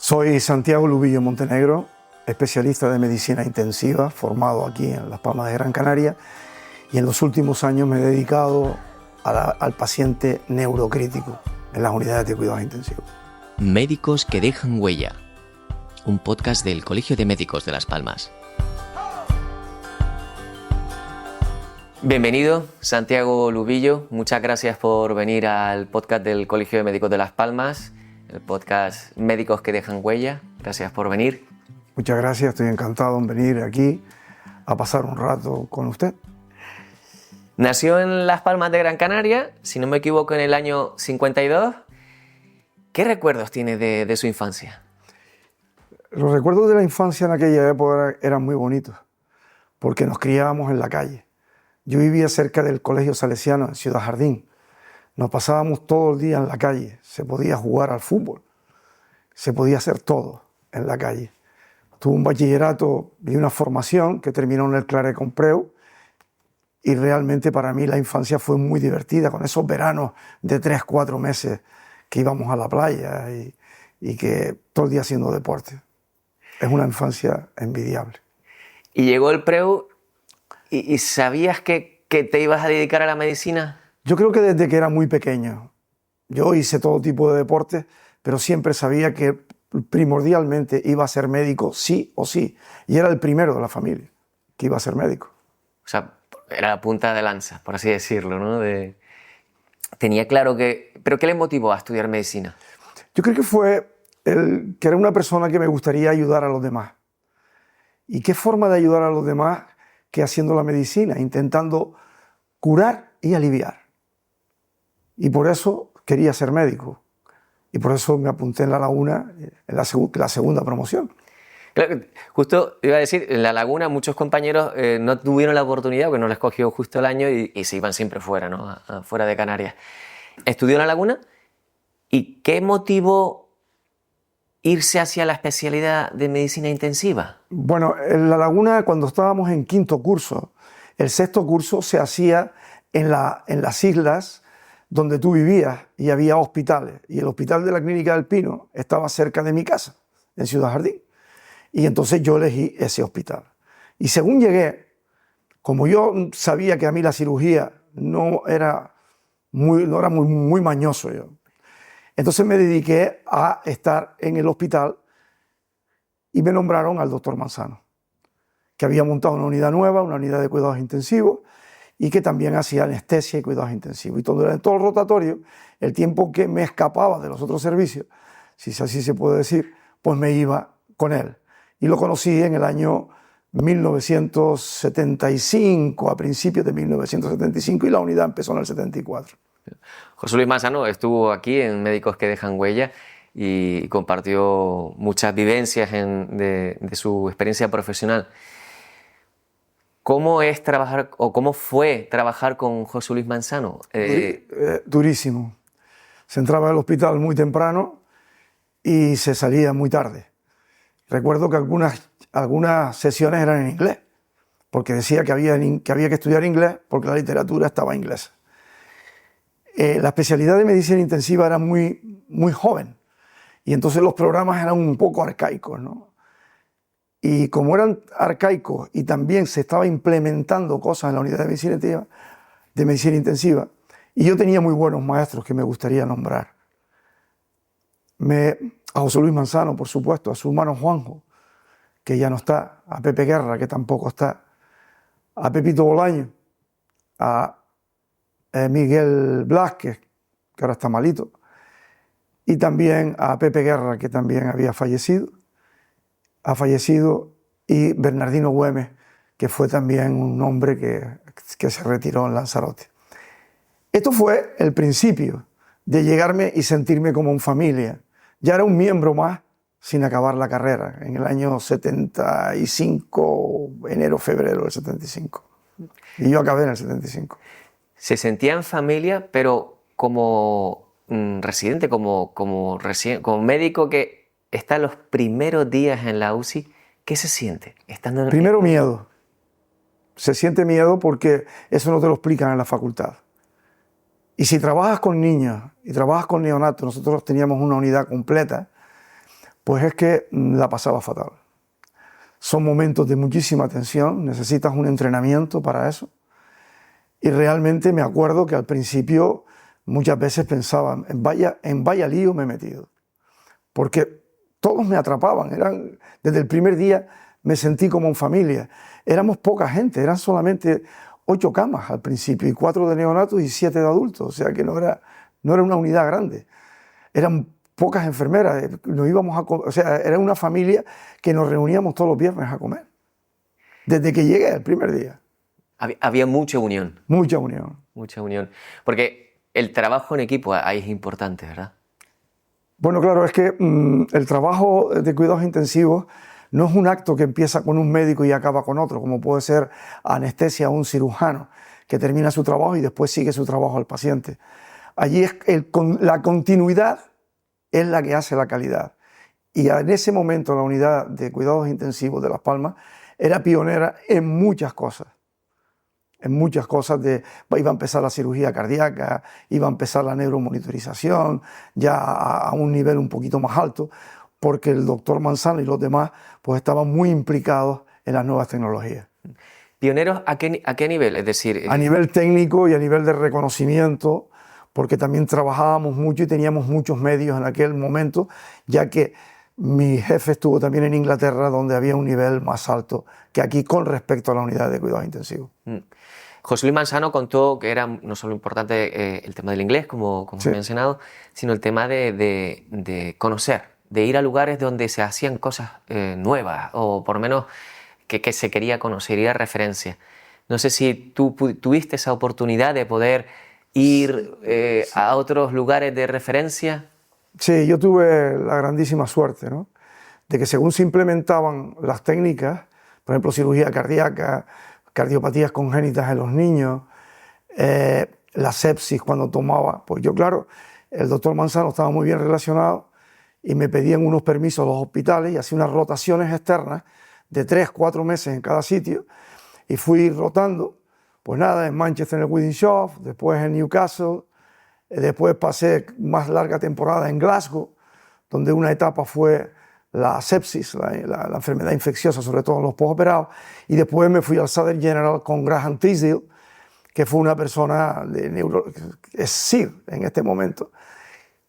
Soy Santiago Lubillo Montenegro, especialista de medicina intensiva, formado aquí en Las Palmas de Gran Canaria, y en los últimos años me he dedicado al paciente neurocrítico en las unidades de cuidados intensivos. Médicos que dejan huella, un podcast del Colegio de Médicos de Las Palmas. Bienvenido, Santiago Lubillo. Muchas gracias por venir al podcast del Colegio de Médicos de Las Palmas, el podcast Médicos que dejan huella. Gracias por venir. Muchas gracias, estoy encantado en venir aquí a pasar un rato con usted. Nació en Las Palmas de Gran Canaria, si no me equivoco, en el año 52. ¿Qué recuerdos tiene de su infancia? Los recuerdos de la infancia en aquella época eran muy bonitos, porque nos criábamos en la calle. Yo vivía cerca del Colegio Salesiano en Ciudad Jardín. Nos pasábamos todo el día en la calle. Se podía jugar al fútbol, se podía hacer todo en la calle. Tuve un bachillerato y una formación que terminó en el Claret Compreu, y realmente para mí la infancia fue muy divertida, con esos veranos de 3-4 meses que íbamos a la playa y que todo el día haciendo deporte. Es una infancia envidiable. Y llegó el Preu y ¿sabías que te ibas a dedicar a la medicina? Yo creo que desde que era muy pequeño. Yo hice todo tipo de deportes, pero siempre sabía que primordialmente iba a ser médico sí o sí. Y era el primero de la familia que iba a ser médico. O sea, era la punta de lanza, por así decirlo, ¿no? Tenía claro que... ¿Pero qué le motivó a estudiar medicina? Yo creo que fue que era una persona que me gustaría ayudar a los demás. ¿Y qué forma de ayudar a los demás que haciendo la medicina, intentando curar y aliviar? Y por eso quería ser médico. Y por eso me apunté en La Laguna, en la segunda promoción. Claro, justo iba a decir, en La Laguna muchos compañeros no tuvieron la oportunidad, porque no les cogió justo el año y se iban siempre fuera, ¿no? Fuera de Canarias. Estudió en La Laguna, ¿y qué motivó irse hacia la especialidad de medicina intensiva? Bueno, en La Laguna, cuando estábamos en quinto curso, el sexto curso se hacía en las islas donde tú vivías y había hospitales. Y el hospital de la Clínica del Pino estaba cerca de mi casa, en Ciudad Jardín. Y entonces yo elegí ese hospital. Y según llegué, como yo sabía que a mí la cirugía no era muy mañoso yo, entonces me dediqué a estar en el hospital y me nombraron al doctor Manzano, que había montado una unidad nueva, una unidad de cuidados intensivos, y que también hacía anestesia y cuidados intensivos. Y durante todo el rotatorio, el tiempo que me escapaba de los otros servicios, si así se puede decir, pues me iba con él. Y lo conocí en el año 1975, a principios de 1975, y la unidad empezó en el 74. José Luis Manzano estuvo aquí en Médicos que dejan huella y compartió muchas vivencias de su experiencia profesional. ¿Cómo es trabajar o cómo fue trabajar con José Luis Manzano? Durísimo. Se entraba al hospital muy temprano y se salía muy tarde. Recuerdo que algunas sesiones eran en inglés, porque decía que había que estudiar inglés porque la literatura estaba en inglés. La especialidad de medicina intensiva era muy, muy joven y entonces los programas eran un poco arcaicos, ¿no? Y como eran arcaicos y también se estaba implementando cosas en la unidad de medicina intensiva, y yo tenía muy buenos maestros que me gustaría nombrar. A José Luis Manzano, por supuesto, a su hermano Juanjo, que ya no está, a Pepe Guerra, que tampoco está, a Pepito Bolaño, a Miguel Blázquez, que ahora está malito, y también a Pepe Guerra, que también ha fallecido, y Bernardino Güemes, que fue también un hombre que se retiró en Lanzarote. Esto fue el principio de llegarme y sentirme como en familia. Ya era un miembro más sin acabar la carrera, en el año 75, enero-febrero del 75. Y yo acabé en el 75. Se sentía en familia, pero como residente, como médico que está los primeros días en la UCI, ¿qué se siente? Primero miedo. Se siente miedo porque eso no te lo explican en la facultad. Y si trabajas con niños y trabajas con neonatos, nosotros teníamos una unidad completa, pues es que la pasaba fatal. Son momentos de muchísima tensión, necesitas un entrenamiento para eso. Y realmente me acuerdo que al principio muchas veces pensaba, en vaya lío me he metido. Porque todos me atrapaban, desde el primer día me sentí como en familia. Éramos poca gente, eran solamente 8 camas al principio, y 4 de neonatos y 7 de adultos, o sea que no era una unidad grande. Eran pocas enfermeras, o sea, era una familia que nos reuníamos todos los viernes a comer. Desde que llegué el primer día. Había mucha unión. Mucha unión. Mucha unión. Porque el trabajo en equipo ahí es importante, ¿verdad? Bueno, claro, es que el trabajo de cuidados intensivos no es un acto que empieza con un médico y acaba con otro, como puede ser anestesia o un cirujano, que termina su trabajo y después sigue su trabajo al paciente. Allí la continuidad es la que hace la calidad. Y en ese momento la unidad de cuidados intensivos de Las Palmas era pionera en muchas cosas. Iba a empezar la cirugía cardíaca, iba a empezar la neuromonitorización, ya a un nivel un poquito más alto, porque el doctor Manzano y los demás pues estaban muy implicados en las nuevas tecnologías. ¿Pioneros a qué nivel? Es decir, a nivel técnico y a nivel de reconocimiento, porque también trabajábamos mucho y teníamos muchos medios en aquel momento, ya que mi jefe estuvo también en Inglaterra, donde había un nivel más alto que aquí con respecto a la unidad de cuidados intensivos. José Luis Manzano contó que era no solo importante el tema del inglés, como Sí. he mencionado, sino el tema de conocer, de ir a lugares donde se hacían cosas nuevas, o por lo menos que se quería conocer, ir a referencia. No sé si tú tuviste esa oportunidad de poder ir a otros lugares de referencia. Sí, yo tuve la grandísima suerte, ¿no?, de que según se implementaban las técnicas, por ejemplo, cirugía cardíaca, cardiopatías congénitas en los niños, la sepsis cuando tomaba, pues yo, claro, el doctor Manzano estaba muy bien relacionado y me pedían unos permisos a los hospitales y hacía unas rotaciones externas de 3-4 meses en cada sitio, y fui rotando, pues nada, en Manchester en el Wythenshawe, después en Newcastle, después pasé más larga temporada en Glasgow, donde una etapa fue la sepsis, la enfermedad infecciosa, sobre todo en los postoperados, y después me fui al Southern General con Graham Tisdale, que fue una persona es SIR en este momento,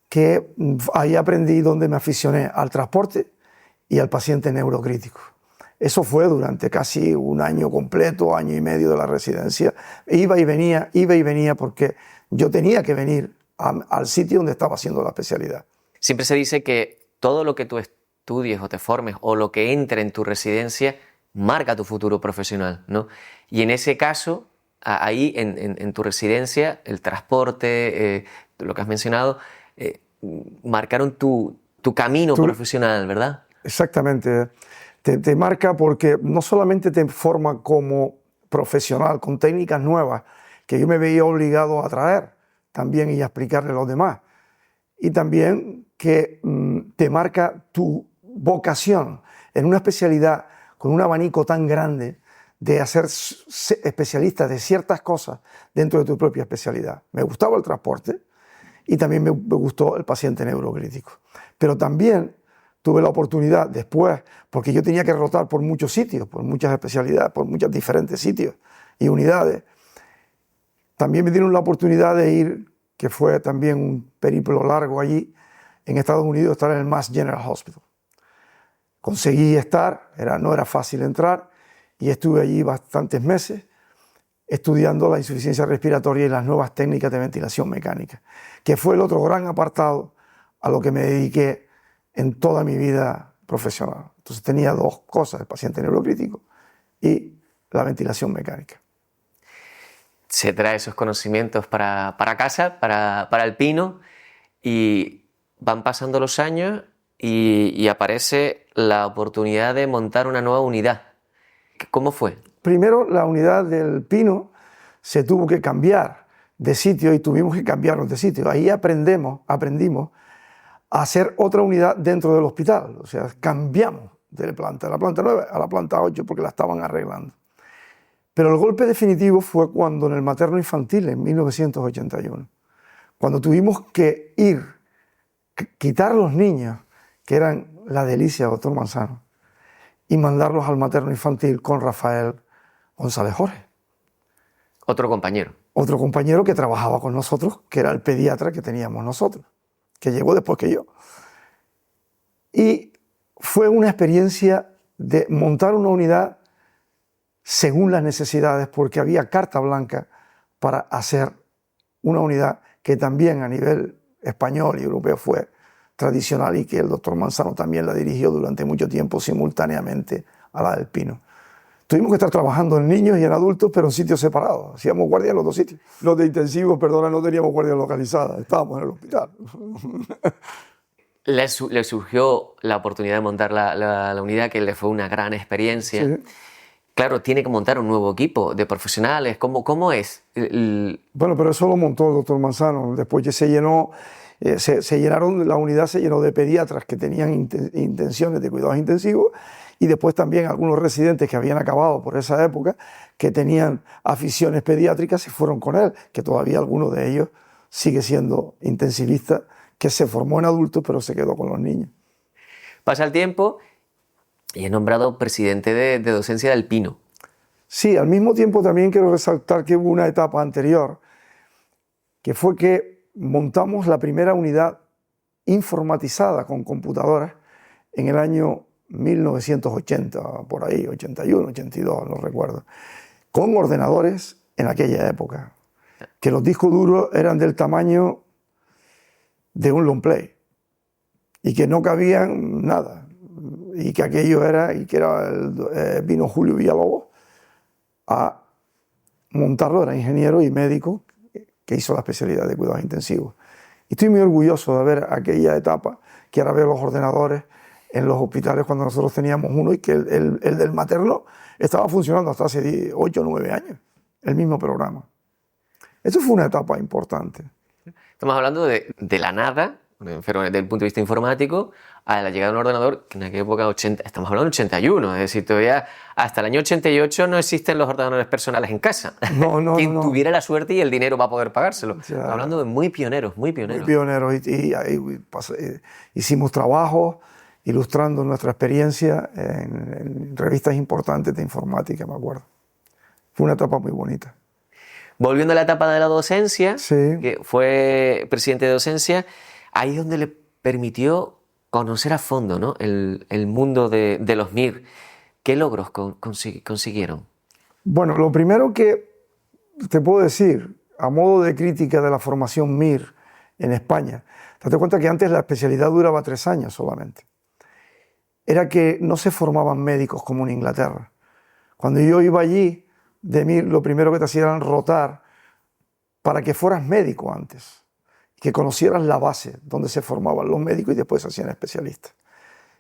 que ahí aprendí, donde me aficioné al transporte y al paciente neurocrítico. Eso fue durante casi un año completo, año y medio de la residencia. Iba y venía porque yo tenía que venir al sitio donde estaba haciendo la especialidad. Siempre se dice que todo lo que tú estudies o te formes o lo que entre en tu residencia marca tu futuro profesional, ¿no? Y en ese caso, ahí en tu residencia, el transporte, lo que has mencionado, marcaron tu camino profesional, ¿verdad? Exactamente. Te marca porque no solamente te forma como profesional con técnicas nuevas que yo me veía obligado a traer también y a explicarle a los demás, y también que te marca tu vocación en una especialidad con un abanico tan grande de hacer especialista de ciertas cosas dentro de tu propia especialidad. Me gustaba el transporte y también me gustó el paciente neurocrítico, pero también tuve la oportunidad después, porque yo tenía que rotar por muchos sitios, por muchas especialidades, por muchos diferentes sitios y unidades. También me dieron la oportunidad de ir, que fue también un periplo largo allí, en Estados Unidos, estar en el Mass General Hospital. Conseguí estar, no era fácil entrar, y estuve allí bastantes meses estudiando la insuficiencia respiratoria y las nuevas técnicas de ventilación mecánica, que fue el otro gran apartado a lo que me dediqué en toda mi vida profesional. Entonces tenía 2 cosas, el paciente neurocrítico y la ventilación mecánica. Se trae esos conocimientos para casa, para el Pino, y van pasando los años y aparece la oportunidad de montar una nueva unidad. ¿Cómo fue? Primero, la unidad del Pino se tuvo que cambiar de sitio y tuvimos que cambiarnos de sitio. Ahí aprendimos a hacer otra unidad dentro del hospital. O sea, cambiamos de la planta 9 a la planta 8 porque la estaban arreglando. Pero el golpe definitivo fue cuando en el materno infantil, en 1981, cuando tuvimos que quitar los niños que eran la delicia de doctor Manzano, y mandarlos al materno infantil con Rafael González Jorge. Otro compañero. Otro compañero que trabajaba con nosotros, que era el pediatra que teníamos nosotros, que llegó después que yo. Y fue una experiencia de montar una unidad según las necesidades, porque había carta blanca para hacer una unidad que también a nivel español y europeo fue tradicional y que el doctor Manzano también la dirigió durante mucho tiempo simultáneamente a la del Pino. Tuvimos que estar trabajando en niños y en adultos, pero en sitios separados. Hacíamos guardia en los dos sitios. Los de intensivos, perdona, no teníamos guardia localizada, estábamos en el hospital. Le surgió la oportunidad de montar la unidad, que le fue una gran experiencia. Sí. Claro, tiene que montar un nuevo equipo de profesionales. ¿Cómo es? Bueno, pero eso lo montó el doctor Manzano. Después ya se llenó, la unidad se llenó de pediatras que tenían intenciones de cuidados intensivos, y después también algunos residentes que habían acabado por esa época, que tenían aficiones pediátricas, se fueron con él, que todavía alguno de ellos sigue siendo intensivista, que se formó en adultos pero se quedó con los niños. Pasa el tiempo y es nombrado presidente de docencia del Pino. Sí, al mismo tiempo también quiero resaltar que hubo una etapa anterior, que fue que montamos la primera unidad informatizada con computadoras en el año 1980, por ahí, 81, 82, no recuerdo, con ordenadores en aquella época, que los discos duros eran del tamaño de un long play y que no cabían nada, y que aquello era, vino Julio Villalobos a montarlo, era ingeniero y médico que hizo la especialidad de cuidados intensivos. Y estoy muy orgulloso de ver aquella etapa, que ahora veo los ordenadores en los hospitales cuando nosotros teníamos uno, y que el del materno estaba funcionando hasta hace 8 o 9 años, el mismo programa. Eso fue una etapa importante. Estamos hablando de la nada, pero desde el punto de vista informático, a la llegada de un ordenador, que en aquella época, estamos hablando de 81, es decir, todavía hasta el año 88 no existen los ordenadores personales en casa. No, Quien tuviera la suerte y el dinero para poder pagárselo. O sea, estamos hablando de muy pioneros, muy pioneros. Muy pioneros, hicimos trabajos ilustrando nuestra experiencia en revistas importantes de informática, me acuerdo. Fue una etapa muy bonita. Volviendo a la etapa de la docencia, sí, que fue presidente de docencia, ahí es donde le permitió conocer a fondo, ¿no?, el mundo de los MIR. ¿Qué logros consiguieron? Bueno, lo primero que te puedo decir, a modo de crítica de la formación MIR en España, date cuenta que antes la especialidad duraba 3 años solamente. Era que no se formaban médicos como en Inglaterra. Cuando yo iba allí, de MIR, lo primero que te hacían era rotar para que fueras médico antes, que conocieras la base donde se formaban los médicos y después se hacían especialistas.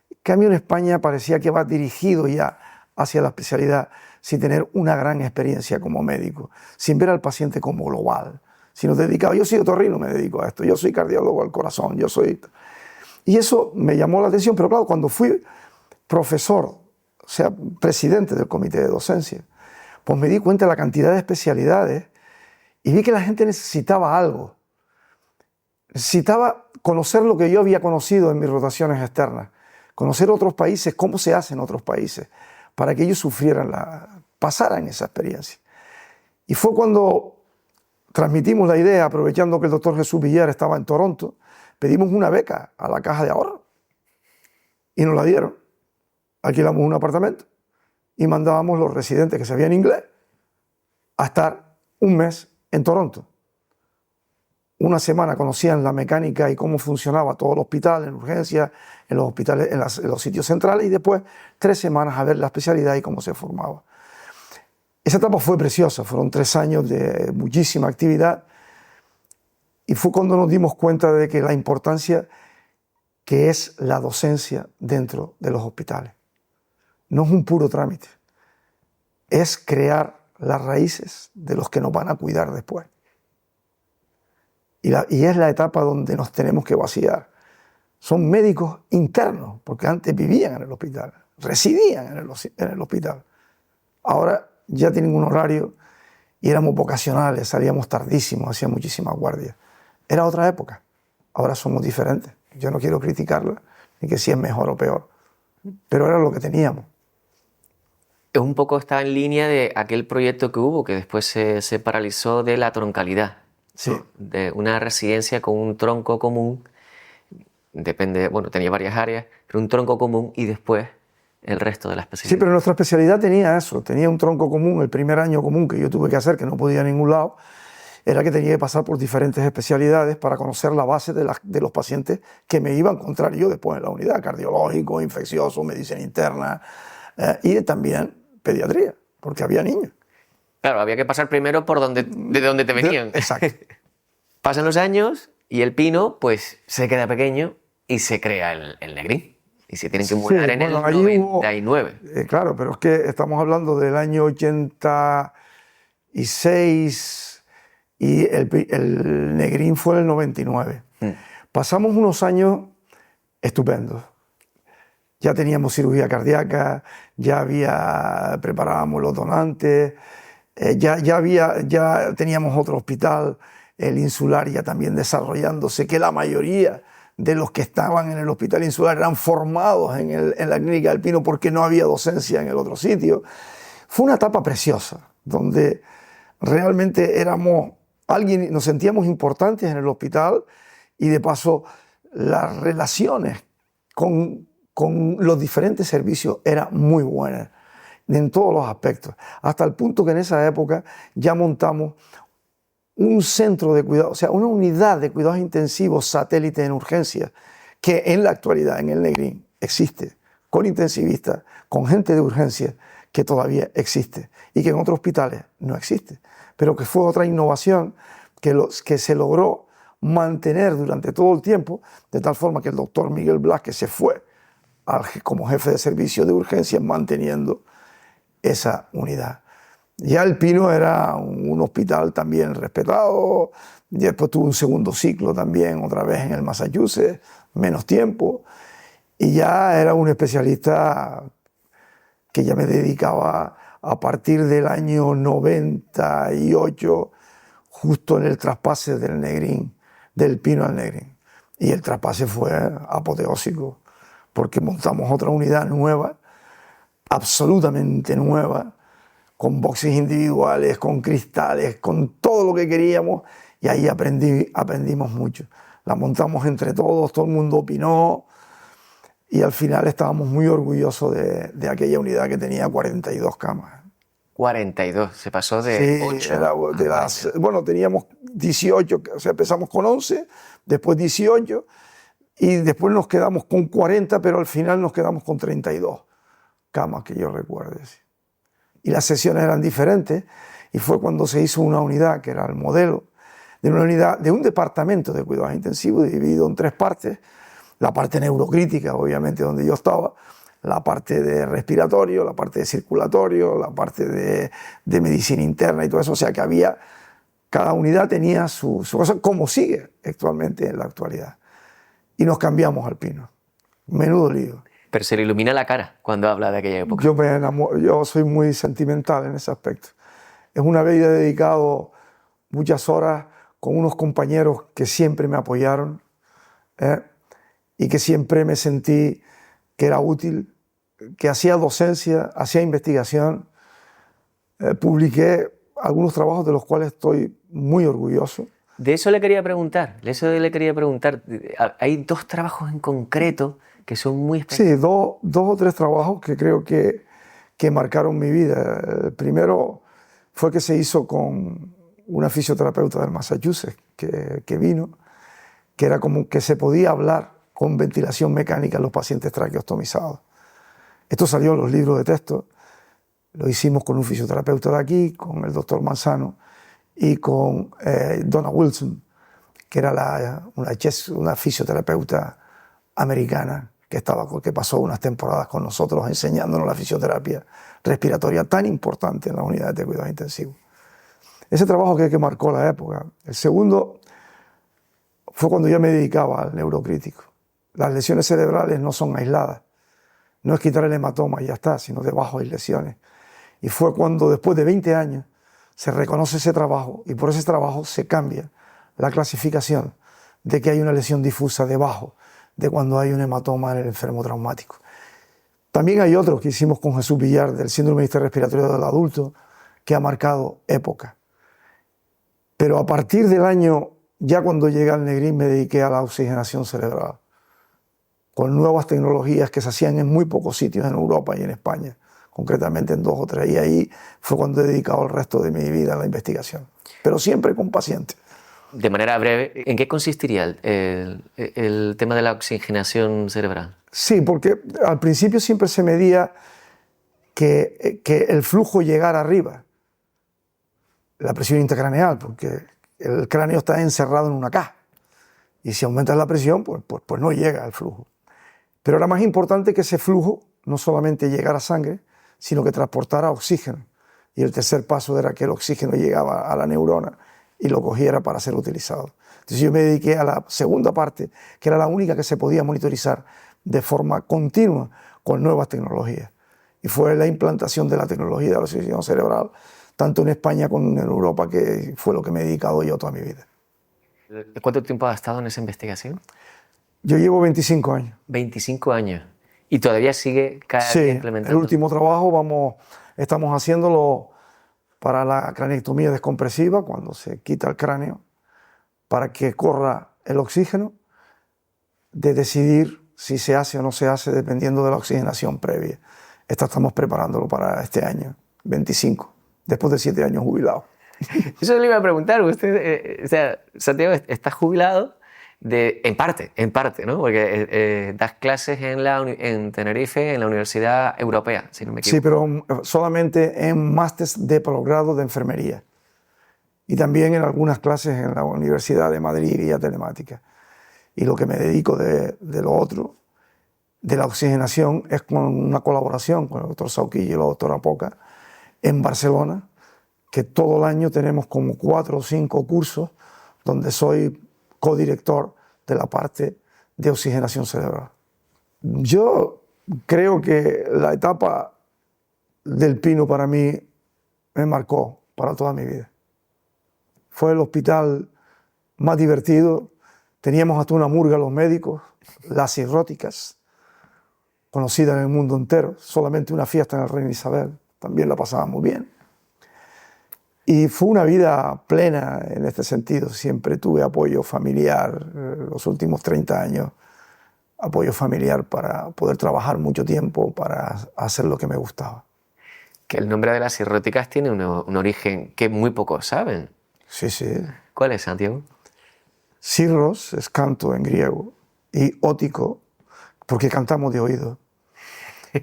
En cambio, en España parecía que va dirigido ya hacia la especialidad sin tener una gran experiencia como médico, sin ver al paciente como global, sino dedicado. Yo soy otorrino, me dedico a esto, yo soy cardiólogo al corazón, yo soy... Y eso me llamó la atención, pero claro, cuando fui profesor, o sea, presidente del comité de docencia, pues me di cuenta de la cantidad de especialidades y vi que la gente necesitaba algo. Necesitaba conocer lo que yo había conocido en mis rotaciones externas, conocer otros países, cómo se hace en otros países, para que ellos pasaran esa experiencia. Y fue cuando transmitimos la idea, aprovechando que el doctor Jesús Villar estaba en Toronto, pedimos una beca a la Caja de Ahorro y nos la dieron. Alquilamos un apartamento y mandábamos los residentes que sabían inglés a estar un mes en Toronto. Una semana conocían la mecánica y cómo funcionaba todo el hospital, en urgencias, en los hospitales, en los sitios centrales, y después 3 semanas a ver la especialidad y cómo se formaba. Esa etapa fue preciosa, fueron 3 años de muchísima actividad, y fue cuando nos dimos cuenta de que la importancia que es la docencia dentro de los hospitales. No es un puro trámite, es crear las raíces de los que nos van a cuidar después. Y es la etapa donde nos tenemos que vaciar. Son médicos internos, porque antes vivían en el hospital, residían en el hospital. Ahora ya tienen un horario y éramos vocacionales, salíamos tardísimos, hacíamos muchísimas guardias. Era otra época, ahora somos diferentes. Yo no quiero criticarla, ni que si es mejor o peor. Pero era lo que teníamos. Es un poco está en línea de aquel proyecto que hubo, que después se paralizó, de la troncalidad. Sí. ¿No? De una residencia con un tronco común, depende, bueno, tenía varias áreas, pero un tronco común y después el resto de la especialidad. Sí, pero nuestra especialidad tenía eso, tenía un tronco común. El primer año común que yo tuve que hacer, que no podía ir a ningún lado, era que tenía que pasar por diferentes especialidades para conocer la base de los pacientes que me iba a encontrar yo después en la unidad: cardiológico, infeccioso, medicina interna y también pediatría, porque había niños. Claro, había que pasar primero por de donde te venían. Exacto. Pasan los años y el pino pues se queda pequeño y se crea el Negrín. Y se tienen que mudar en el 99. Claro, pero es que estamos hablando del año 86 y el Negrín fue en el 99. Pasamos unos años estupendos. Ya teníamos cirugía cardíaca, ya preparábamos los donantes, ya teníamos otro hospital, el insular, ya también desarrollándose, que la mayoría de los que estaban en el hospital insular eran formados en la clínica del Pino porque no había docencia en el otro sitio. Fue una etapa preciosa, donde realmente nos sentíamos importantes en el hospital, y de paso las relaciones con los diferentes servicios eran muy buenas en todos los aspectos, hasta el punto que en esa época ya montamos un centro de cuidado, o sea, una unidad de cuidados intensivos satélite en urgencias, que en la actualidad en el Negrín existe, con intensivistas, con gente de urgencias, que todavía existe y que en otros hospitales no existe, pero que fue otra innovación que se logró mantener durante todo el tiempo, de tal forma que el doctor Miguel Blas, que se fue como jefe de servicio de urgencias, manteniendo esa unidad. Ya el Pino era un hospital también respetado, y después tuvo un segundo ciclo también, otra vez en el Massachusetts, menos tiempo, y ya era un especialista que ya me dedicaba a partir del año 98, justo en el traspase del Negrín, del Pino al Negrín. Y el traspase fue apoteósico, porque montamos otra unidad nueva, absolutamente nueva, con boxes individuales, con cristales, con todo lo que queríamos, y ahí aprendimos mucho. La montamos entre todos, todo el mundo opinó, y al final estábamos muy orgullosos de aquella unidad que tenía 42 camas. 42, se pasó de 8. Bueno, teníamos 18, o sea, empezamos con 11, después 18, y después nos quedamos con 40, pero al final nos quedamos con 32 camas, que yo recuerde. Sí. Y las sesiones eran diferentes, y fue cuando se hizo una unidad, que era el modelo, de un departamento de cuidados intensivos dividido en 3 partes: la parte neurocrítica, obviamente, donde yo estaba, la parte de respiratorio, la parte de circulatorio, la parte de medicina interna y todo eso. O sea que cada unidad tenía su cosa, como sigue actualmente en la actualidad. Y nos cambiamos al Pino. Menudo lío. Pero se le ilumina la cara cuando habla de aquella época. Yo soy muy sentimental en ese aspecto. Es una vida dedicado muchas horas con unos compañeros que siempre me apoyaron, y que siempre me sentí que era útil, que hacía docencia, hacía investigación. Publiqué algunos trabajos de los cuales estoy muy orgulloso. De eso le quería preguntar. Hay 2 trabajos en concreto que son muy especiales. Sí, dos o tres trabajos que creo que marcaron mi vida. El primero fue que se hizo con una fisioterapeuta del Massachusetts que vino, que era como que se podía hablar con ventilación mecánica en los pacientes traqueostomizados. Esto salió en los libros de texto. Lo hicimos con un fisioterapeuta de aquí, con el doctor Manzano, y con Donna Wilson, que era una fisioterapeuta americana que pasó unas temporadas con nosotros enseñándonos la fisioterapia respiratoria tan importante en las unidades de cuidados intensivos. Ese trabajo que marcó la época. El segundo fue cuando yo me dedicaba al neurocrítico. Las lesiones cerebrales no son aisladas. No es quitar el hematoma y ya está, sino debajo hay lesiones. Y fue cuando, después de 20 años, se reconoce ese trabajo, y por ese trabajo se cambia la clasificación de que hay una lesión difusa debajo de cuando hay un hematoma en el enfermo traumático. También hay otros que hicimos con Jesús Villar del síndrome respiratorio del adulto, que ha marcado época. Pero a partir del año, ya cuando llegué al Negrín, me dediqué a la oxigenación cerebral, con nuevas tecnologías que se hacían en muy pocos sitios en Europa y en España, concretamente en 2 o 3. Y ahí fue cuando he dedicado el resto de mi vida a la investigación, pero siempre con pacientes. De manera breve, ¿en qué consistiría el tema de la oxigenación cerebral? Sí, porque al principio siempre se medía que el flujo llegara arriba, la presión intracraneal, porque el cráneo está encerrado en una caja. Y si aumentas la presión, pues no llega el flujo. Pero era más importante que ese flujo no solamente llegara a sangre, sino que transportara oxígeno. Y el tercer paso era que el oxígeno llegaba a la neurona y lo cogiera para ser utilizado. Entonces yo me dediqué a la segunda parte, que era la única que se podía monitorizar de forma continua con nuevas tecnologías. Y fue la implantación de la tecnología de la oxigenación cerebral, tanto en España como en Europa, que fue lo que me he dedicado yo toda mi vida. ¿Cuánto tiempo has estado en esa investigación? Yo llevo 25 años. 25 años. ¿Y todavía sigue cada día implementando? El último trabajo estamos haciéndolo para la craneectomía descompresiva, cuando se quita el cráneo, para que corra el oxígeno, de decidir si se hace o no se hace dependiendo de la oxigenación previa. Esto estamos preparándolo para este año, 25, después de 7 años jubilado. Eso le iba a preguntar. Usted, o sea, Santiago, está jubilado en parte, ¿no? Porque das clases en Tenerife, en la Universidad Europea, si no me equivoco. Sí, pero solamente en másteres de posgrado de enfermería. Y también en algunas clases en la Universidad de Madrid vía telemática. Y lo que me dedico de lo otro, de la oxigenación, es con una colaboración con el doctor Sauquillo y la doctora Poca en Barcelona, que todo el año tenemos como 4 o 5 cursos donde soy codirector de la parte de oxigenación cerebral. Yo creo que la etapa del Pino para mí me marcó para toda mi vida. Fue el hospital más divertido. Teníamos hasta una murga los médicos, las cirróticas, conocida en el mundo entero. Solamente una fiesta en el Reina Isabel, también la pasábamos bien. Y fue una vida plena en este sentido. Siempre tuve apoyo familiar, los últimos 30 años, apoyo familiar para poder trabajar mucho tiempo, para hacer lo que me gustaba. Que el nombre de las cirróticas tiene un origen que muy pocos saben. Sí, sí. ¿Cuál es, Santiago? Cirros es canto en griego y ótico porque cantamos de oído.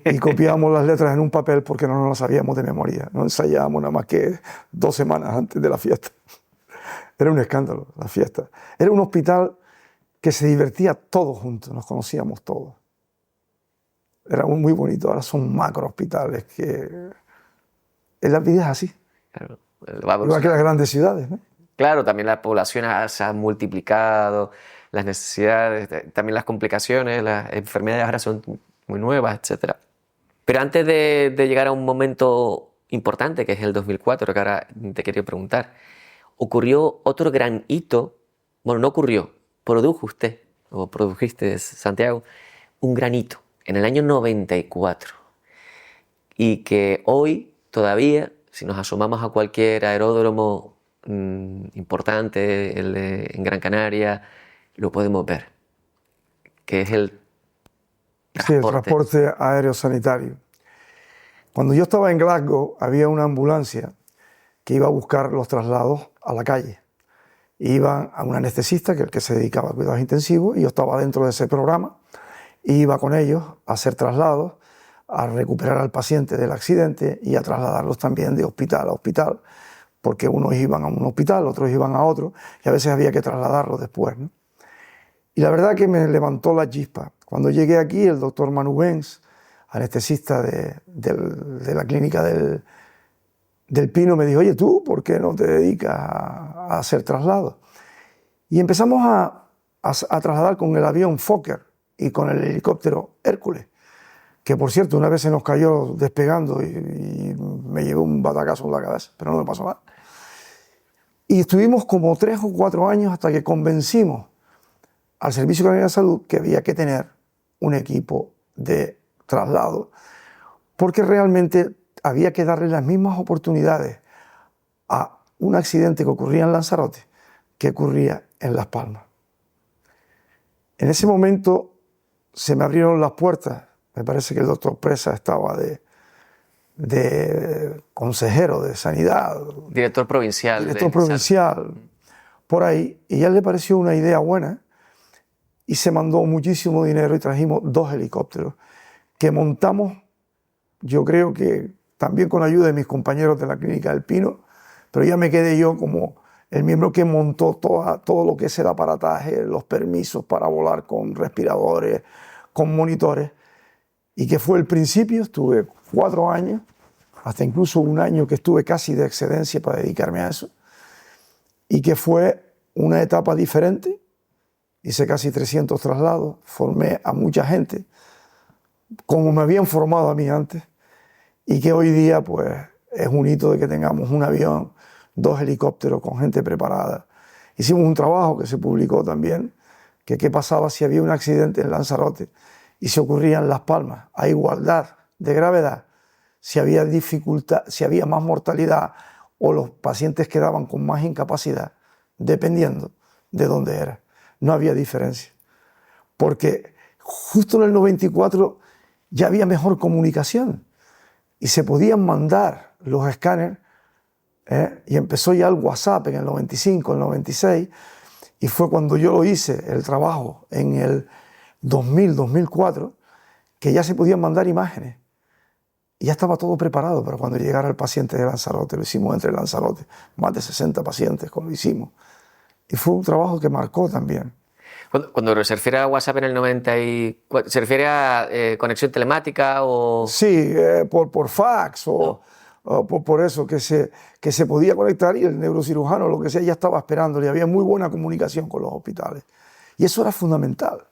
Y copiábamos las letras en un papel porque no nos las sabíamos de memoria. No ensayábamos nada más que 2 semanas antes de la fiesta. Era un escándalo, la fiesta. Era un hospital que se divertía todos juntos, nos conocíamos todos. Era muy bonito. Ahora son macro hospitales que... En la vida es así. Claro, igual que las grandes ciudades, ¿no? Claro, también la población se ha multiplicado, las necesidades, también las complicaciones, las enfermedades ahora son muy nuevas, etc. Pero antes de llegar a un momento importante, que es el 2004, que ahora te quería preguntar, ocurrió otro gran hito. Bueno, no ocurrió, produjo usted, o produjiste, Santiago, un gran hito en el año 94. Y que hoy todavía, si nos asomamos a cualquier aeródromo importante en Gran Canaria, lo podemos ver, que es el transporte. Sí, el transporte aéreo sanitario. Cuando yo estaba en Glasgow, había una ambulancia que iba a buscar los traslados a la calle. Iba a un anestesista, que es el que se dedicaba a cuidados intensivos, y yo estaba dentro de ese programa, e iba con ellos a hacer traslados, a recuperar al paciente del accidente y a trasladarlos también de hospital a hospital, porque unos iban a un hospital, otros iban a otro, y a veces había que trasladarlos después, ¿no? Y la verdad que me levantó la chispa. Cuando llegué aquí, el doctor Manu Benz, anestesista de la clínica del Pino, me dijo, oye, ¿tú por qué no te dedicas a hacer traslados? Y empezamos a trasladar con el avión Fokker y con el helicóptero Hércules, que por cierto una vez se nos cayó despegando y me llevé un batacazo en la cabeza, pero no me pasó nada. Y estuvimos como 3 o 4 años hasta que convencimos al Servicio Canario de Salud que había que tener un equipo de traslado, porque realmente había que darle las mismas oportunidades a un accidente que ocurría en Lanzarote que ocurría en Las Palmas. En ese momento se me abrieron las puertas. Me parece que el doctor Presa estaba de consejero de Sanidad. Director provincial. Director provincial, por ahí. Y a él le pareció una idea buena y se mandó muchísimo dinero y trajimos 2 helicópteros que montamos, yo creo que también con ayuda de mis compañeros de la Clínica del Pino, pero ya me quedé yo como el miembro que montó todo lo que es el aparataje, los permisos para volar con respiradores, con monitores, y que fue el principio. Estuve 4 años, hasta incluso 1 año que estuve casi de excedencia para dedicarme a eso, y que fue una etapa diferente. Hice casi 300 traslados, formé a mucha gente, como me habían formado a mí antes, y que hoy día pues es un hito de que tengamos un avión, 2 helicópteros con gente preparada. Hicimos un trabajo que se publicó también, que qué pasaba si había un accidente en Lanzarote y se ocurría en Las Palmas, a igualdad de gravedad, si había dificultad, si había más mortalidad o los pacientes quedaban con más incapacidad, dependiendo de dónde era. No había diferencia, porque justo en el 94 ya había mejor comunicación y se podían mandar los escáneres, y empezó ya el WhatsApp en el 95, el 96, y fue cuando yo lo hice, el trabajo, en el 2000, 2004, que ya se podían mandar imágenes. Y ya estaba todo preparado para cuando llegara el paciente de Lanzarote. Lo hicimos entre Lanzarote, más de 60 pacientes, como lo hicimos. Y fue un trabajo que marcó también. Cuando se refiere a WhatsApp en el 94, ¿se refiere a conexión telemática o...? Sí, por fax o por eso, que se podía conectar y el neurocirujano, lo que sea, ya estaba esperando y había muy buena comunicación con los hospitales. Y eso era fundamental.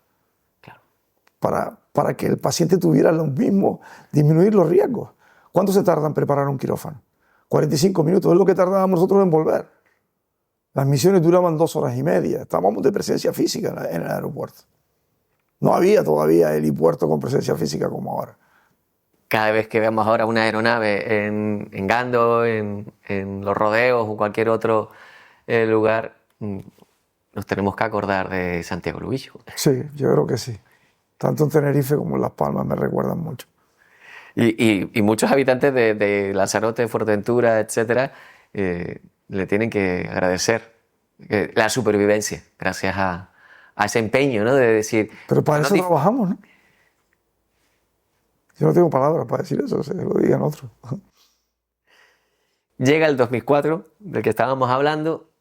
Claro. Para que el paciente tuviera los mismos, disminuir los riesgos. ¿Cuánto se tarda en preparar un quirófano? 45 minutos, es lo que tardábamos nosotros en volver. Las misiones duraban 2 horas y media. Estábamos de presencia física en el aeropuerto. No había todavía helipuerto con presencia física como ahora. Cada vez que vemos ahora una aeronave en Gando, en Los Rodeos o cualquier otro lugar, nos tenemos que acordar de Santiago Lubillo. Sí, yo creo que sí. Tanto en Tenerife como en Las Palmas me recuerdan mucho. Y muchos habitantes de Lanzarote, Fuerteventura, etcétera, le tienen que agradecer la supervivencia gracias a ese empeño, ¿no? De decir... Pero para eso trabajamos, ¿no? Yo no tengo palabras para decir eso, se lo digan otros. Llega el 2004, del que estábamos hablando,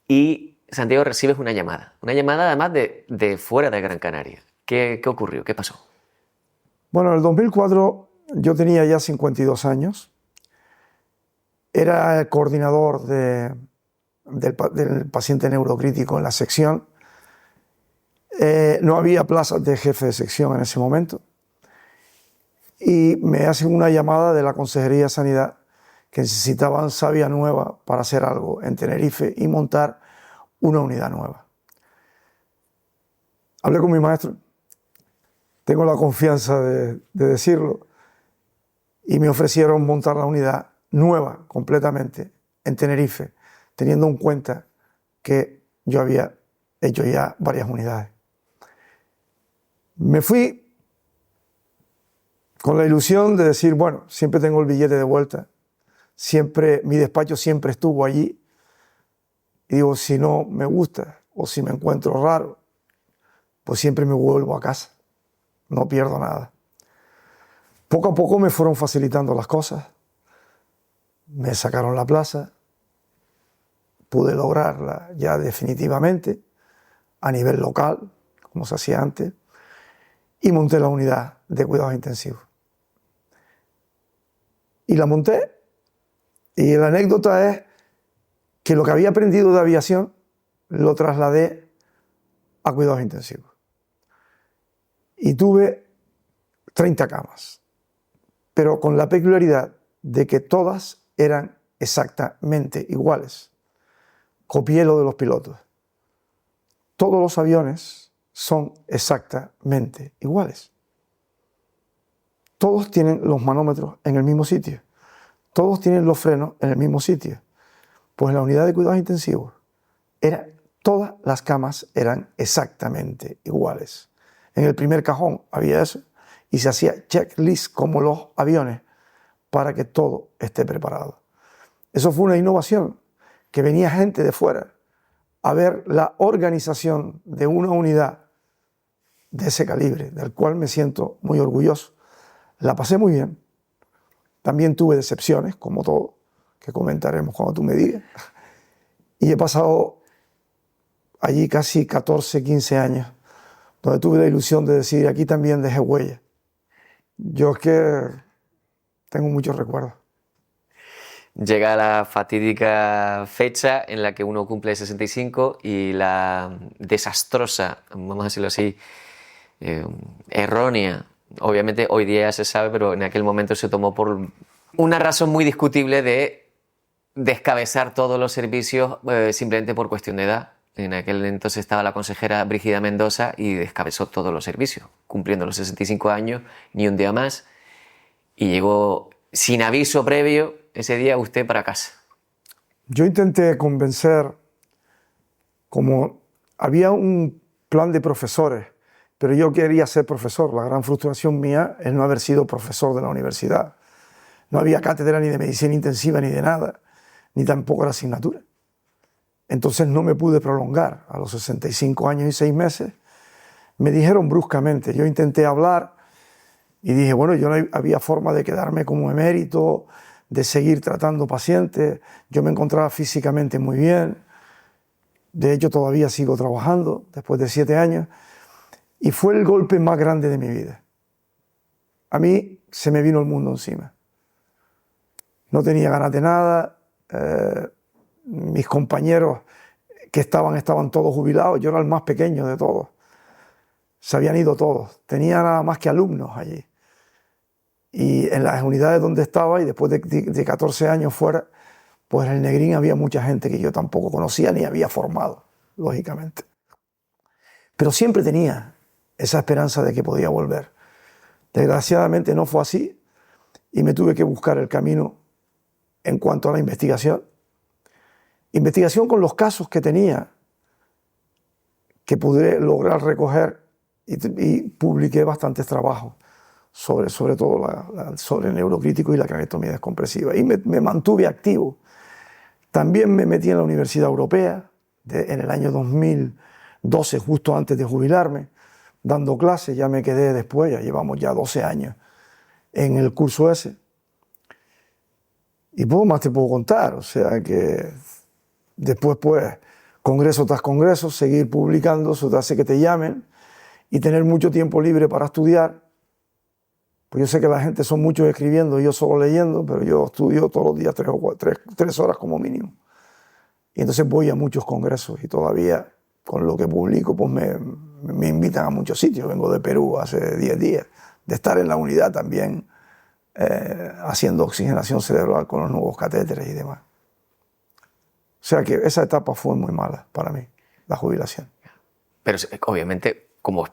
y Santiago recibes una llamada además de fuera de Gran Canaria. ¿Qué ocurrió? ¿Qué pasó? Bueno, en el 2004 yo tenía ya 52 años. Era el coordinador del paciente neurocrítico en la sección. No había plazas de jefe de sección en ese momento. Y me hacen una llamada de la Consejería de Sanidad que necesitaban savia nueva para hacer algo en Tenerife y montar una unidad nueva. Hablé con mi maestro, tengo la confianza de decirlo, y me ofrecieron montar la unidad nueva completamente en Tenerife, teniendo en cuenta que yo había hecho ya varias unidades. Me fui con la ilusión de decir, bueno, siempre tengo el billete de vuelta, mi despacho siempre estuvo allí, y digo, si no me gusta o si me encuentro raro, pues siempre me vuelvo a casa, no pierdo nada. Poco a poco me fueron facilitando las cosas, me sacaron la plaza, pude lograrla ya definitivamente a nivel local, como se hacía antes, y monté la unidad de cuidados intensivos. Y la monté, y la anécdota es que lo que había aprendido de aviación lo trasladé a cuidados intensivos. Y tuve 30 camas, pero con la peculiaridad de que todas eran exactamente iguales. Copié lo de los pilotos. todos los aviones son exactamente iguales. Todos tienen los manómetros en el mismo sitio. Todos tienen los frenos en el mismo sitio. Pues en la unidad de cuidados intensivos, todas las camas eran exactamente iguales. En el primer cajón había eso y se hacía checklist como los aviones para que todo esté preparado. Eso fue una innovación, que venía gente de fuera a ver la organización de una unidad de ese calibre, del cual me siento muy orgulloso. La pasé muy bien. También tuve decepciones, como todo, que comentaremos cuando tú me digas. Y he pasado allí casi 14, 15 años, donde tuve la ilusión de decir, aquí también dejé huella. Yo es que tengo muchos recuerdos. Llega la fatídica fecha en la que uno cumple 65 y la desastrosa, vamos a decirlo así, errónea, obviamente hoy día ya se sabe, pero en aquel momento se tomó por una razón muy discutible de descabezar todos los servicios simplemente por cuestión de edad. En aquel entonces estaba la consejera Brígida Mendoza y descabezó todos los servicios, cumpliendo los 65 años, ni un día más, y llegó sin aviso previo ese día usted para casa. Yo intenté convencer, como había un plan de profesores, pero yo quería ser profesor. La gran frustración mía es no haber sido profesor de la universidad. No había cátedra ni de medicina intensiva ni de nada, ni tampoco la asignatura. Entonces no me pude prolongar. A los 65 años y 6 meses me dijeron bruscamente, yo intenté hablar y dije, bueno, yo no había forma de quedarme como emérito, de seguir tratando pacientes. Yo me encontraba físicamente muy bien. De hecho, todavía sigo trabajando después de 7 años. Y fue el golpe más grande de mi vida. A mí se me vino el mundo encima. No tenía ganas de nada. Mis compañeros que estaban todos jubilados. Yo era el más pequeño de todos. Se habían ido todos. Tenía nada más que alumnos allí. Y en las unidades donde estaba, y después de 14 años fuera, pues en el Negrín había mucha gente que yo tampoco conocía ni había formado, lógicamente. Pero siempre tenía esa esperanza de que podía volver. Desgraciadamente no fue así y me tuve que buscar el camino en cuanto a la investigación. Investigación con los casos que tenía, que pude lograr recoger y publiqué bastantes trabajos sobre todo sobre el neurocrítico y la cranectomía descompresiva. Y me mantuve activo. También me metí en la Universidad Europea en el año 2012, justo antes de jubilarme, dando clases. Ya me quedé después, ya llevamos ya 12 años en el curso ese. Y poco más te puedo contar, o sea que después, pues, congreso tras congreso, seguir publicando, eso te hace que te llamen y tener mucho tiempo libre para estudiar. Pues yo sé que la gente son muchos escribiendo y yo solo leyendo, pero yo estudio todos los días 3 horas como mínimo. Y entonces voy a muchos congresos y todavía con lo que publico pues me invitan a muchos sitios. Vengo de Perú hace 10 días, de estar en la unidad también haciendo oxigenación cerebral con los nuevos catéteres y demás. O sea que esa etapa fue muy mala para mí, la jubilación. Pero obviamente, como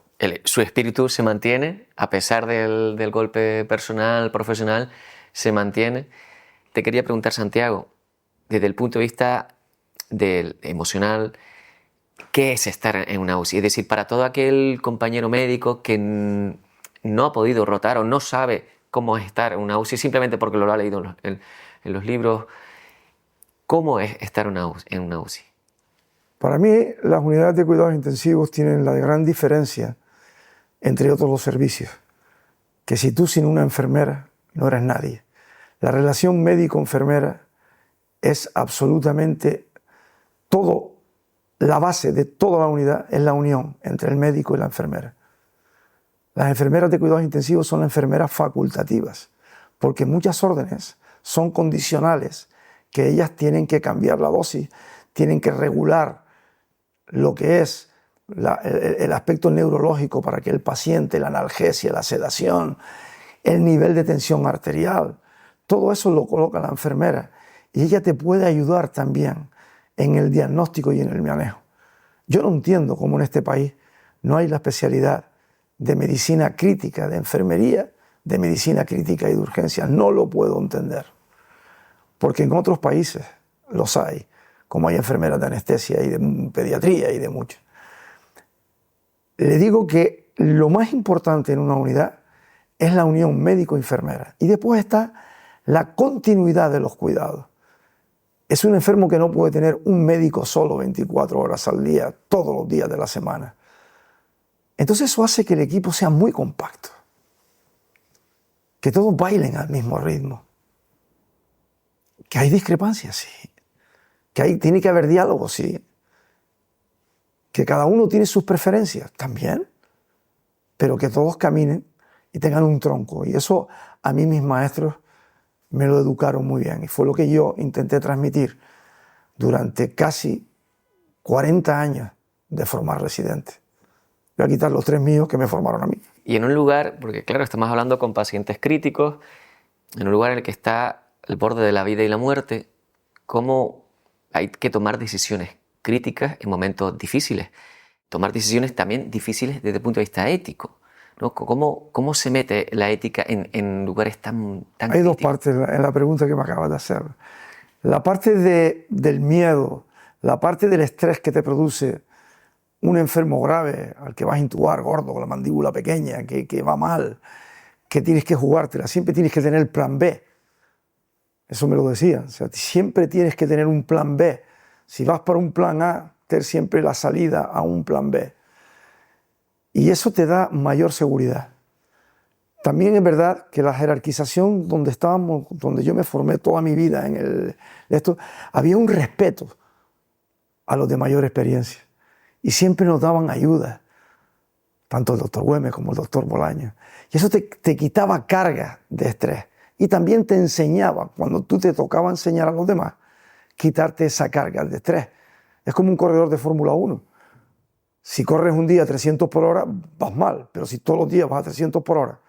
su espíritu se mantiene, a pesar del golpe personal, profesional, se mantiene. Te quería preguntar, Santiago, desde el punto de vista emocional, ¿qué es estar en una UCI? Es decir, para todo aquel compañero médico que no ha podido rotar o no sabe cómo es estar en una UCI, simplemente porque lo ha leído en los libros, ¿cómo es estar en una UCI? Para mí, las unidades de cuidados intensivos tienen la gran diferencia entre otros los servicios, que si tú sin una enfermera no eres nadie. La relación médico-enfermera es absolutamente todo, la base de toda la unidad es la unión entre el médico y la enfermera. Las enfermeras de cuidados intensivos son enfermeras facultativas, porque muchas órdenes son condicionales, que ellas tienen que cambiar la dosis, tienen que regular lo que es el aspecto neurológico para que el paciente, la analgesia, la sedación, el nivel de tensión arterial, todo eso lo coloca la enfermera y ella te puede ayudar también en el diagnóstico y en el manejo. Yo no entiendo cómo en este país no hay la especialidad de medicina crítica, de enfermería, de medicina crítica y de urgencia. No lo puedo entender. Porque en otros países los hay, como hay enfermeras de anestesia y de pediatría y de muchos. Le digo que lo más importante en una unidad es la unión médico-enfermera. Y después está la continuidad de los cuidados. Es un enfermo que no puede tener un médico solo 24 horas al día, todos los días de la semana. Entonces eso hace que el equipo sea muy compacto, que todos bailen al mismo ritmo, que hay discrepancias, sí, que tiene que haber diálogo, sí, que cada uno tiene sus preferencias, también, pero que todos caminen y tengan un tronco. Y eso a mí mis maestros me lo educaron muy bien y fue lo que yo intenté transmitir durante casi 40 años de formar residentes. Voy a quitar los 3 míos que me formaron a mí. Y en un lugar, porque claro, estamos hablando con pacientes críticos, en un lugar en el que está el borde de la vida y la muerte, ¿cómo hay que tomar decisiones críticas en momentos difíciles? Tomar decisiones también difíciles desde el punto de vista ético, ¿no? ¿Cómo se mete la ética en lugares tan Hay críticos? 2 partes en la pregunta que me acabas de hacer. La parte del miedo, la parte del estrés que te produce un enfermo grave al que vas a intubar, gordo, con la mandíbula pequeña, que va mal, que tienes que jugártela, siempre tienes que tener el plan B. Eso me lo decían. O sea, siempre tienes que tener un plan B. Si vas para un plan A, tener siempre la salida a un plan B. Y eso te da mayor seguridad. También es verdad que la jerarquización donde estábamos, donde yo me formé toda mi vida había un respeto a los de mayor experiencia. Y siempre nos daban ayuda, tanto el doctor Güemes como el doctor Bolaño. Y eso te quitaba carga de estrés. Y también te enseñaba, cuando tú te tocaba enseñar a los demás, quitarte esa carga de estrés. Es como un corredor de Fórmula 1. Si corres un día a 300 por hora, vas mal. Pero si todos los días vas a 300 por hora,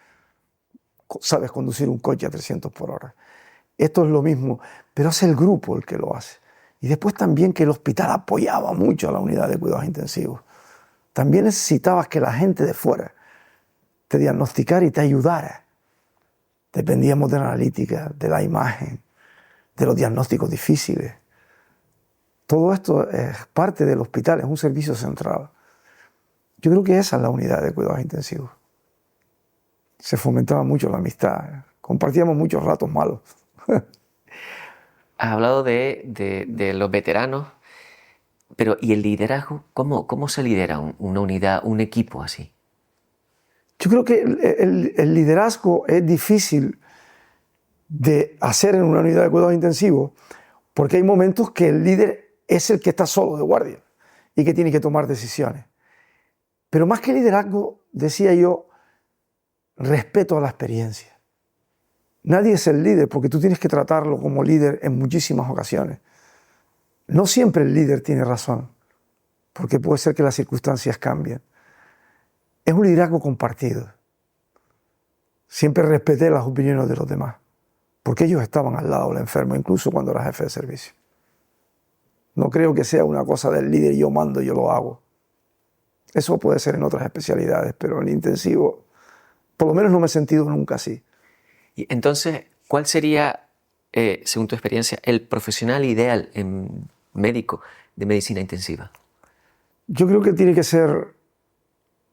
sabes conducir un coche a 300 por hora. Esto es lo mismo, pero es el grupo el que lo hace. Y después también que el hospital apoyaba mucho a la unidad de cuidados intensivos. También necesitabas que la gente de fuera te diagnosticara y te ayudara. Dependíamos de la analítica, de la imagen, de los diagnósticos difíciles. Todo esto es parte del hospital, es un servicio central. Yo creo que esa es la unidad de cuidados intensivos. Se fomentaba mucho la amistad, compartíamos muchos ratos malos. Has hablado de los veteranos, pero ¿y el liderazgo? ¿Cómo se lidera una unidad, un equipo así? Yo creo que el liderazgo es difícil de hacer en una unidad de cuidados intensivos porque hay momentos que el líder es el que está solo de guardia y que tiene que tomar decisiones. Pero más que liderazgo, decía yo, respeto a la experiencia. Nadie es el líder porque tú tienes que tratarlo como líder en muchísimas ocasiones. No siempre el líder tiene razón, porque puede ser que las circunstancias cambien. Es un liderazgo compartido. Siempre respeté las opiniones de los demás, porque ellos estaban al lado del enfermo, incluso cuando era jefe de servicio. No creo que sea una cosa del líder, yo mando, yo lo hago. Eso puede ser en otras especialidades, pero en el intensivo, por lo menos no me he sentido nunca así. Y entonces, ¿cuál sería, según tu experiencia, el profesional ideal en médico de medicina intensiva? Yo creo que tiene que ser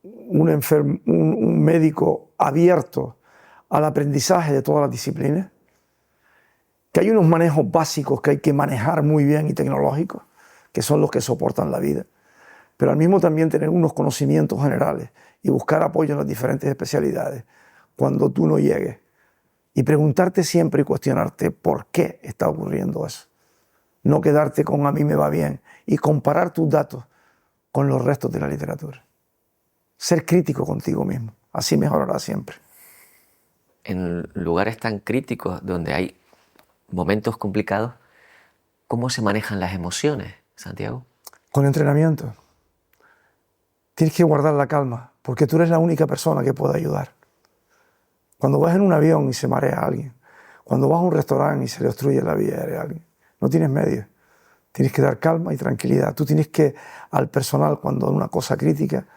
un médico abierto al aprendizaje de todas las disciplinas, que hay unos manejos básicos que hay que manejar muy bien y tecnológicos, que son los que soportan la vida, pero al mismo también tener unos conocimientos generales y buscar apoyo en las diferentes especialidades cuando tú no llegues. Y preguntarte siempre y cuestionarte por qué está ocurriendo eso. No quedarte con a mí me va bien y comparar tus datos con los restos de la literatura. Ser crítico contigo mismo, así mejorarás siempre. En lugares tan críticos donde hay momentos complicados, ¿cómo se manejan las emociones, Santiago? Con entrenamiento. Tienes que guardar la calma, porque tú eres la única persona que puede ayudar. Cuando vas en un avión y se marea a alguien, cuando vas a un restaurante y se le obstruye la vía aérea a alguien, no tienes medios. tienes que dar calma y tranquilidad. Tú tienes que, al personal, cuando hay una cosa crítica,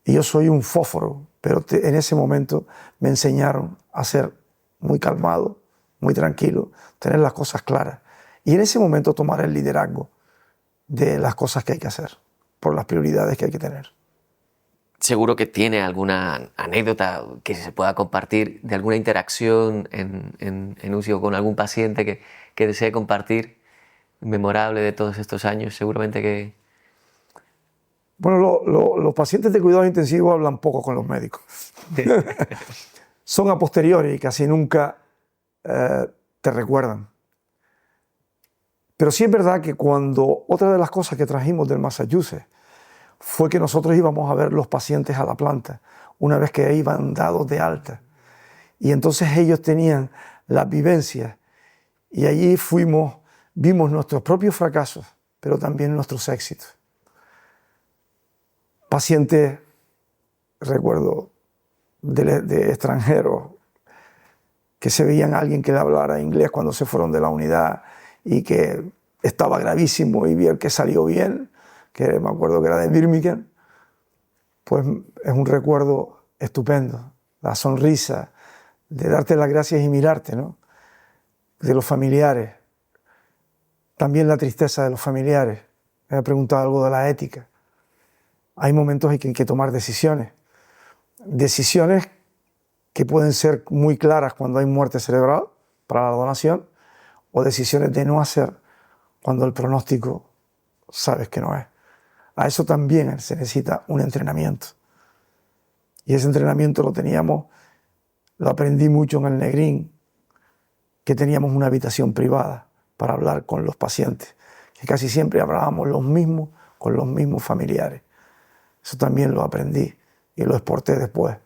y yo soy un fósforo, pero en ese momento me enseñaron a ser muy calmado, muy tranquilo, tener las cosas claras. Y en ese momento tomar el liderazgo de las cosas que hay que hacer, por las prioridades que hay que tener. Seguro que tiene alguna anécdota que se pueda compartir de alguna interacción en UCI o con algún paciente que desee compartir, memorable de todos estos años, seguramente que... Bueno, los pacientes de cuidados intensivos hablan poco con los médicos. Son a posteriori y casi nunca te recuerdan. Pero sí es verdad que cuando otra de las cosas que trajimos del Massachusetts fue que nosotros íbamos a ver los pacientes a la planta una vez que iban dados de alta. Y entonces ellos tenían las vivencias y allí vimos nuestros propios fracasos, pero también nuestros éxitos. Pacientes, recuerdo, de extranjeros que se veían a alguien que le hablara inglés cuando se fueron de la unidad y que estaba gravísimo y vi el que salió bien, que me acuerdo que era de Birmingham, pues es un recuerdo estupendo. La sonrisa, de darte las gracias y mirarte, ¿no? De los familiares. También la tristeza de los familiares. Me ha preguntado algo de la ética. Hay momentos en que hay que tomar decisiones. Decisiones que pueden ser muy claras cuando hay muerte cerebral para la donación, o decisiones de no hacer cuando el pronóstico sabes que no es. A eso también se necesita un entrenamiento. Y ese entrenamiento lo aprendí mucho en el Negrín, que teníamos una habitación privada para hablar con los pacientes, que casi siempre hablábamos con los mismos familiares. Eso también lo aprendí y lo exporté después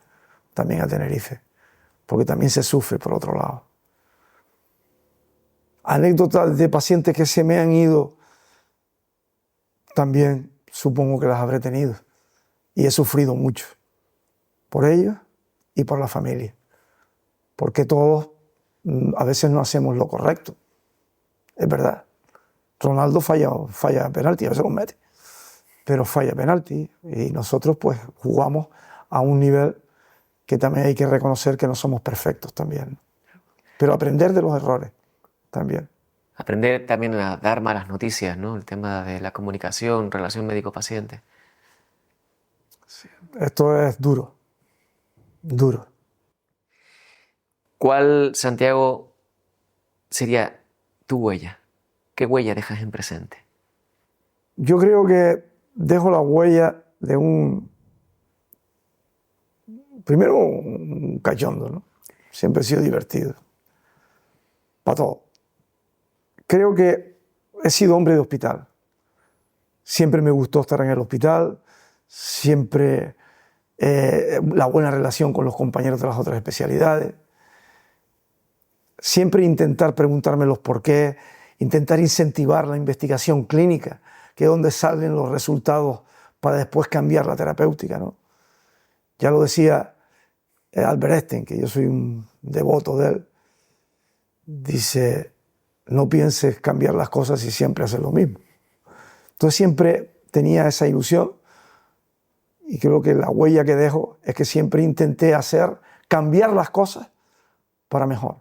también a Tenerife, porque también se sufre por otro lado. Anécdotas de pacientes que se me han ido, también supongo que las habré tenido. Y he sufrido mucho por ellos y por la familia. Porque todos a veces no hacemos lo correcto. Es verdad. Ronaldo falla penalti, a veces los mete. Pero falla penalti. Y nosotros pues jugamos a un nivel que también hay que reconocer que no somos perfectos también. Pero aprender de los errores también. Aprender también a dar malas noticias, ¿no? El tema de la comunicación, relación médico-paciente. Sí, esto es duro, duro. ¿Cuál, Santiago, sería tu huella? ¿Qué huella dejas en presente? Yo creo que dejo la huella de primero un cachondo, ¿no? Siempre he sido divertido. Para todo. Creo que he sido hombre de hospital. Siempre me gustó estar en el hospital, siempre la buena relación con los compañeros de las otras especialidades, siempre intentar preguntarme los por qué, intentar incentivar la investigación clínica, que es donde salen los resultados para después cambiar la terapéutica, ¿no? Ya lo decía Albert Einstein, que yo soy un devoto de él, dice: no pienses cambiar las cosas si siempre haces lo mismo. Entonces siempre tenía esa ilusión y creo que la huella que dejo es que siempre intenté cambiar las cosas para mejor.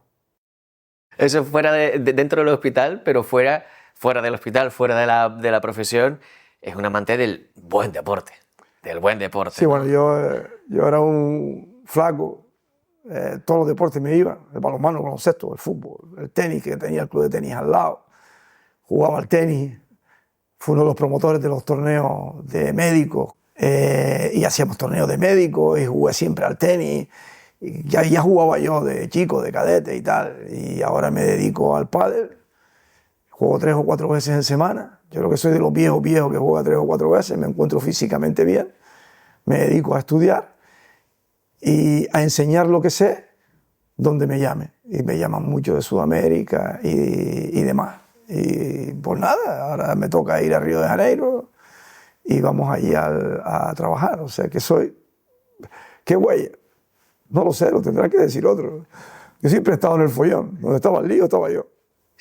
Eso fuera dentro del hospital, pero fuera del hospital, fuera de la profesión, es un amante del buen deporte, Sí, ¿no? bueno, yo era un flaco. Todos los deportes me iban, el balonmano, el baloncesto, el fútbol, el tenis, que tenía el club de tenis al lado, jugaba al tenis, fui uno de los promotores de los torneos de médicos, y hacíamos torneos de médicos y jugué siempre al tenis, y ya jugaba yo de chico, de cadete y tal, y ahora me dedico al pádel, juego 3 o 4 veces en semana. Yo creo que soy de los viejos que juega 3 o 4 veces, me encuentro físicamente bien, me dedico a estudiar y a enseñar lo que sé donde me llamen. Y me llaman mucho de Sudamérica y demás. Y pues nada, ahora me toca ir a Río de Janeiro y vamos allí a trabajar. O sea que soy... ¿Qué huella? No lo sé, lo tendrán que decir otros. Yo siempre he estado en el follón. Donde estaba el lío, estaba yo.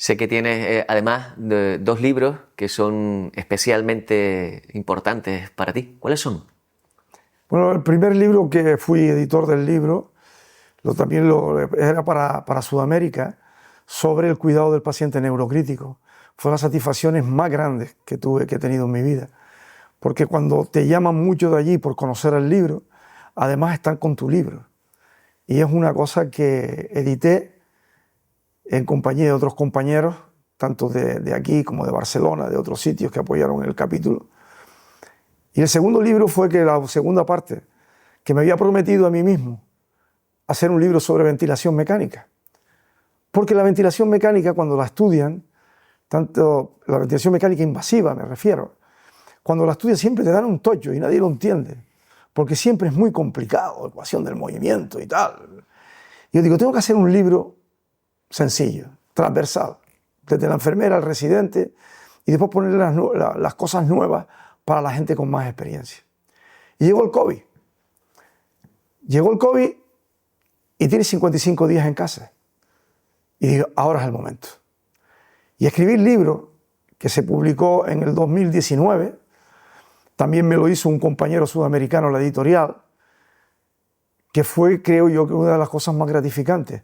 Sé que tienes además dos libros que son especialmente importantes para ti. ¿Cuáles son? Bueno, el primer libro que fui editor del libro, era para Sudamérica, sobre el cuidado del paciente neurocrítico. Fue las satisfacciones más grandes que he tenido en mi vida. Porque cuando te llaman mucho de allí por conocer el libro, además están con tu libro. Y es una cosa que edité en compañía de otros compañeros, tanto de aquí como de Barcelona, de otros sitios que apoyaron el capítulo. Y el segundo libro fue que la segunda parte, que me había prometido a mí mismo hacer un libro sobre ventilación mecánica. Porque la ventilación mecánica, cuando la estudian, tanto la ventilación mecánica invasiva me refiero, cuando la estudian siempre te dan un tollo y nadie lo entiende, porque siempre es muy complicado, ecuación del movimiento y tal. Y yo digo, tengo que hacer un libro sencillo, transversal, desde la enfermera al residente, y después ponerle las cosas nuevas para la gente con más experiencia. Y llegó el COVID. Llegó el COVID y tienes 55 días en casa. Y digo, ahora es el momento. Y escribí el libro, que se publicó en el 2019, también me lo hizo un compañero sudamericano, la editorial, que fue, creo yo, que una de las cosas más gratificantes,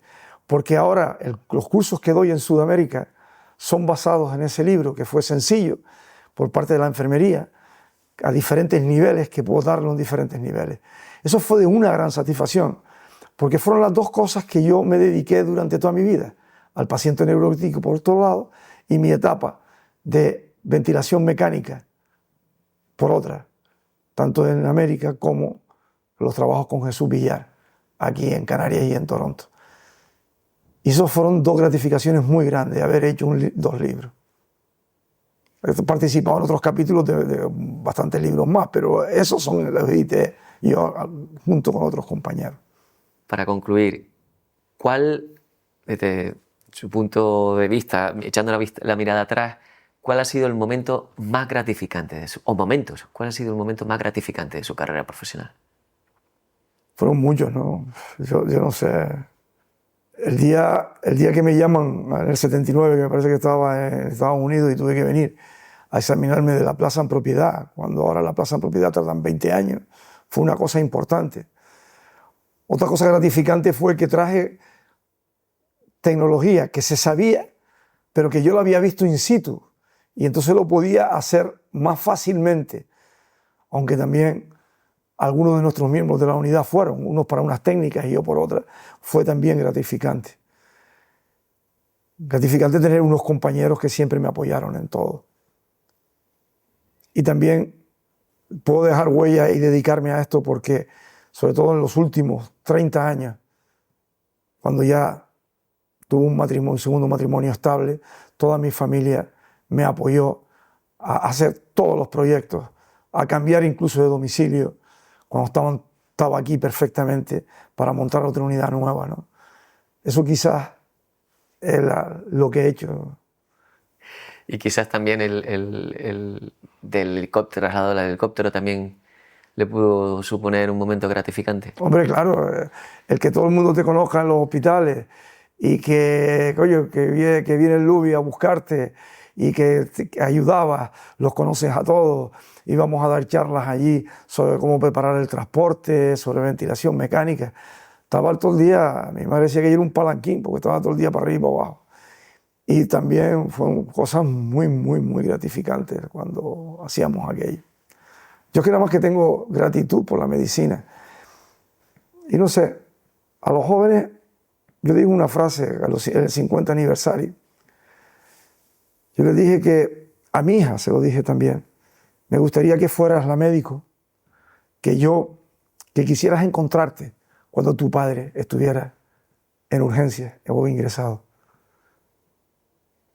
porque ahora los cursos que doy en Sudamérica son basados en ese libro, que fue sencillo, por parte de la enfermería, a diferentes niveles, que puedo darlo en diferentes niveles. Eso fue de una gran satisfacción, porque fueron las dos cosas que yo me dediqué durante toda mi vida, al paciente neurocrítico por otro lado, y mi etapa de ventilación mecánica por otra, tanto en América como los trabajos con Jesús Villar, aquí en Canarias y en Toronto. Y esos fueron dos gratificaciones muy grandes de haber hecho dos libros. He participado en otros capítulos de bastantes libros más, pero esos son los que edité yo junto con otros compañeros. Para concluir, ¿cuál, desde su punto de vista, echando la mirada atrás, cuál ha sido el momento más gratificante cuál ha sido el momento más gratificante de su carrera profesional? Fueron muchos, ¿no? Yo no sé. El día que me llaman, en el 79, que me parece que estaba en Estados Unidos y tuve que venir a examinarme de la plaza en propiedad, cuando ahora la plaza en propiedad tardan 20 años, fue una cosa importante. Otra cosa gratificante fue que traje tecnología que se sabía, pero que yo lo había visto in situ, y entonces lo podía hacer más fácilmente, aunque también algunos de nuestros miembros de la unidad fueron, unos para unas técnicas y yo por otras, fue también gratificante. Gratificante tener unos compañeros que siempre me apoyaron en todo. Y también puedo dejar huella y dedicarme a esto porque, sobre todo en los últimos 30 años, cuando ya tuve un segundo matrimonio estable, toda mi familia me apoyó a hacer todos los proyectos, a cambiar incluso de domicilio, cuando estaba aquí perfectamente para montar otra unidad nueva, ¿no? Eso quizás es lo que he hecho. Y quizás también el del helicóptero, traslado del helicóptero también le pudo suponer un momento gratificante. Hombre, claro, el que todo el mundo te conozca en los hospitales y que viene el Lubi a buscarte y que te ayudaba, los conoces a todos, íbamos a dar charlas allí sobre cómo preparar el transporte, sobre ventilación mecánica. Estaba todo el día, mi madre decía que yo era un palanquín porque estaba todo el día para arriba y para abajo. Y también fueron cosas muy, muy, muy gratificantes cuando hacíamos aquello. Yo que nada más que tengo gratitud por la medicina. Y no sé, a los jóvenes, yo digo una frase en el 50 aniversario. Yo les dije que, a mi hija se lo dije también, me gustaría que fueras la médico, que quisieras encontrarte cuando tu padre estuviera en urgencias o ingresado.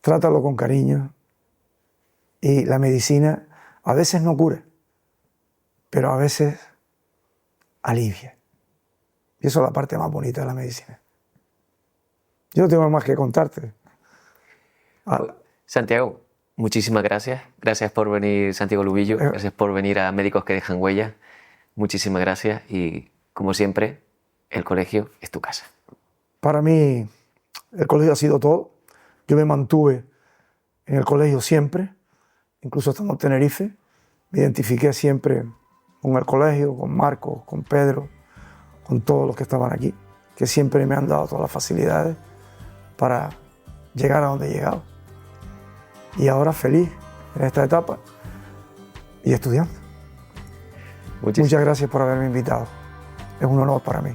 Trátalo con cariño y la medicina a veces no cura, pero a veces alivia. Y eso es la parte más bonita de la medicina. Yo no tengo más que contarte. Santiago, muchísimas gracias. Gracias por venir, Santiago Lubillo. Gracias por venir a Médicos que Dejan Huella. Muchísimas gracias y, como siempre, el colegio es tu casa. Para mí, el colegio ha sido todo. Yo me mantuve en el colegio siempre, incluso estando en Tenerife. Me identifiqué siempre con el colegio, con Marcos, con Pedro, con todos los que estaban aquí, que siempre me han dado todas las facilidades para llegar a donde he llegado. Y ahora feliz en esta etapa y estudiando. Muchas gracias por haberme invitado. Es un honor para mí.